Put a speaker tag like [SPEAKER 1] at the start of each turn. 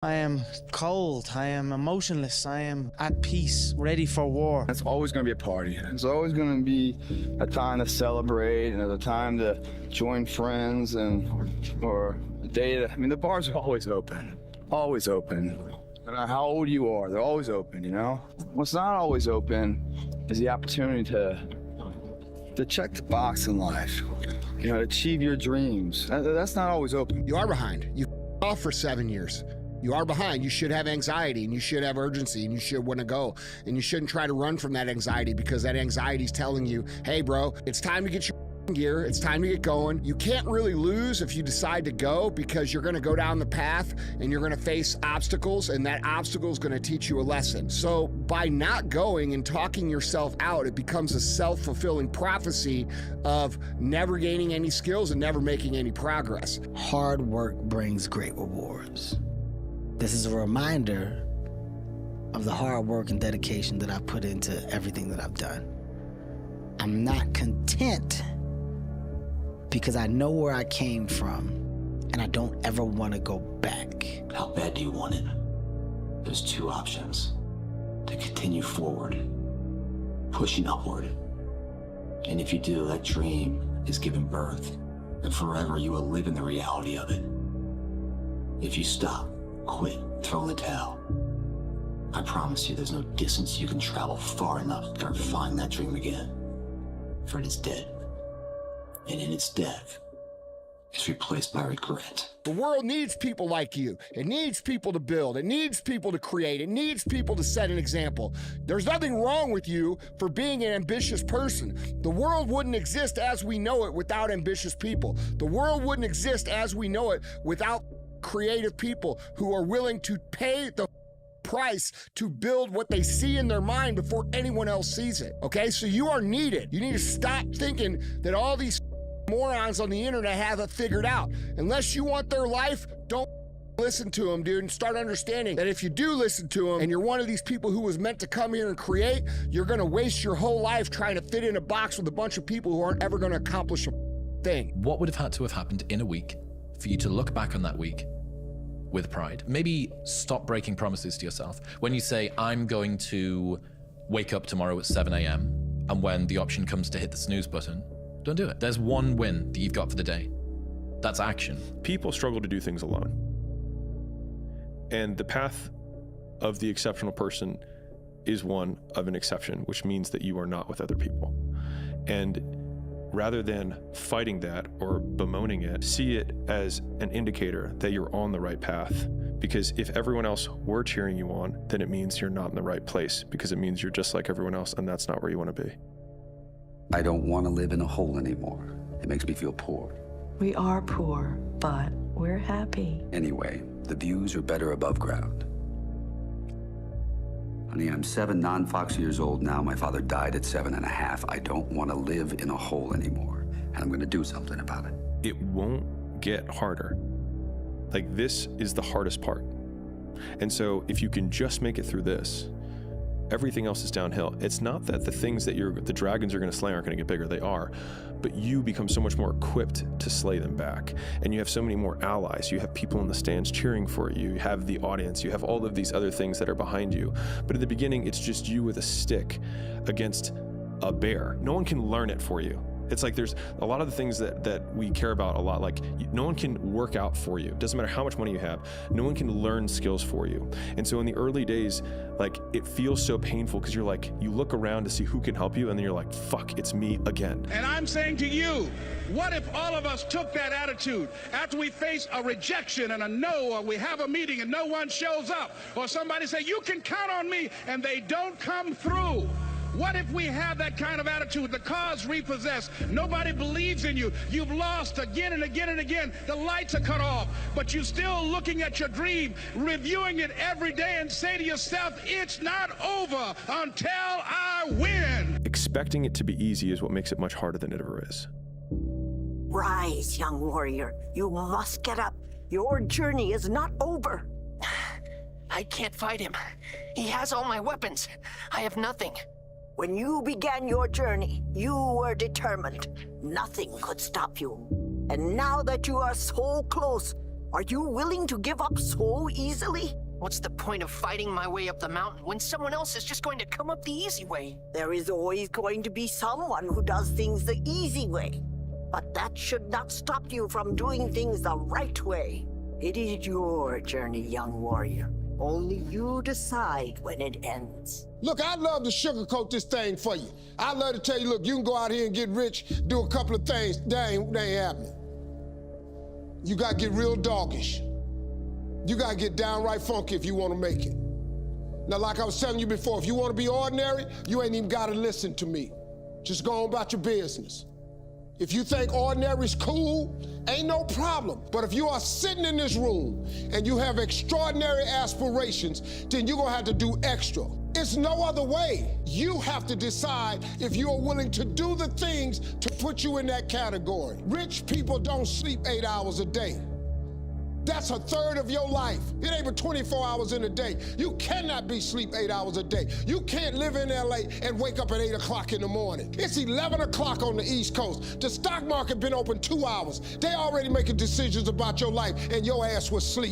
[SPEAKER 1] I am cold, I am emotionless, I am at peace, ready for war.
[SPEAKER 2] It's always going to be a party. It's always going to be a time to celebrate and a time to join friends or a day to, the bars are always open. Always open. No matter how old you are, they're always open, you know? What's not always open is the opportunity to check the box in life, to achieve your dreams. That's not always open.
[SPEAKER 3] You are behind. You off for 7 years. You are behind. You should have anxiety and you should have urgency and you should want to go. And you shouldn't try to run from that anxiety because that anxiety is telling you, hey, bro, it's time to get your gear. It's time to get going. You can't really lose if you decide to go because you're going to go down the path and you're going to face obstacles and that obstacle is going to teach you a lesson. So by not going and talking yourself out, it becomes a self-fulfilling prophecy of never gaining any skills and never making any progress.
[SPEAKER 4] Hard work brings great rewards. This is a reminder of the hard work and dedication that I put into everything that I've done. I'm not content because I know where I came from and I don't ever want to go back.
[SPEAKER 5] How bad do you want it? There's two options. To continue forward, pushing upward. And if you do, that dream is given birth, and forever you will live in the reality of it. If you stop, quit, throw in the towel, I promise you there's no distance you can travel far enough to find that dream again. For it is dead. And in its death, it's replaced by regret.
[SPEAKER 3] The world needs people like you. It needs people to build. It needs people to create. It needs people to set an example. There's nothing wrong with you for being an ambitious person. The world wouldn't exist as we know it without ambitious people. The world wouldn't exist as we know it without creative people who are willing to pay the price to build what they see in their mind before anyone else sees it. Okay, so you are needed. You need to stop thinking that all these morons on the internet have it figured out. Unless you want their life, don't listen to them, dude, and start understanding that if you do listen to them and you're one of these people who was meant to come here and create, you're gonna waste your whole life trying to fit in a box with a bunch of people who aren't ever gonna accomplish a thing.
[SPEAKER 6] What would have had to have happened in a week for you to look back on that week with pride? Maybe stop breaking promises to yourself. When you say, I'm going to wake up tomorrow at 7 a.m. and when the option comes to hit the snooze button, don't do it. There's one win that you've got for the day. That's action.
[SPEAKER 7] People struggle to do things alone. And the path of the exceptional person is one of an exception, which means that you are not with other people. And rather than fighting that or bemoaning it, see it as an indicator that you're on the right path. Because if everyone else were cheering you on, then it means you're not in the right place, because it means you're just like everyone else, and that's not where you want to be.
[SPEAKER 8] I don't want to live in a hole anymore. It makes me feel poor.
[SPEAKER 9] We are poor, but we're happy.
[SPEAKER 8] Anyway, the views are better above ground. Honey, I'm 7 non-Fox years old now. My father died at 7.5. I don't want to live in a hole anymore, and I'm going to do something about it.
[SPEAKER 7] It won't get harder. Like, this is the hardest part. And so if you can just make it through this, everything else is downhill. It's not that the things that the dragons are going to slay aren't going to get bigger. They are. But you become so much more equipped to slay them back. And you have so many more allies. You have people in the stands cheering for you. You have the audience. You have all of these other things that are behind you. But in the beginning, it's just you with a stick against a bear. No one can learn it for you. It's like there's a lot of the things that we care about a lot, like no one can work out for you. Doesn't matter how much money you have. No one can learn skills for you. And so in the early days, like, it feels so painful because you're like, you look around to see who can help you and then you're like, fuck, it's me again.
[SPEAKER 10] And I'm saying to you, what if all of us took that attitude after we face a rejection and a no, or we have a meeting and no one shows up, or somebody say, you can count on me, and they don't come through? What if we have that kind of attitude? The car's repossessed. Nobody believes in you. You've lost again and again and again. The lights are cut off, but you're still looking at your dream, reviewing it every day, and say to yourself, it's not over until I win.
[SPEAKER 7] Expecting it to be easy is what makes it much harder than it ever is.
[SPEAKER 11] Rise, young warrior. You must get up. Your journey is not over.
[SPEAKER 12] I can't fight him. He has all my weapons. I have nothing.
[SPEAKER 11] When you began your journey, you were determined. Nothing could stop you. And now that you are so close, Are you willing to give up so easily?
[SPEAKER 12] What's the point of fighting my way up the mountain when someone else is just going to come up the easy way?
[SPEAKER 11] There is always going to be someone who does things the easy way. But that should not stop you from doing things the right way. It is your journey, young warrior. Only you decide when it ends.
[SPEAKER 3] Look, I'd love to sugarcoat this thing for you. I'd love to tell you, look, you can go out here and get rich, do a couple of things. That ain't happening. You got to get real doggish. You got to get downright funky if you want to make it. Now, like I was telling you before, if you want to be ordinary, you ain't even got to listen to me. Just go on about your business. If you think ordinary's cool, ain't no problem. But if you are sitting in this room and you have extraordinary aspirations, then you're gonna have to do extra. It's no other way. You have to decide if you are willing to do the things to put you in that category. Rich people don't sleep 8 hours a day. That's a third of your life. It ain't but 24 hours in a day. You cannot be sleep 8 hours a day. You can't live in LA and wake up at 8 o'clock in the morning. It's 11 o'clock on the East Coast. The stock market been open 2 hours. They already making decisions about your life and your ass was sleep.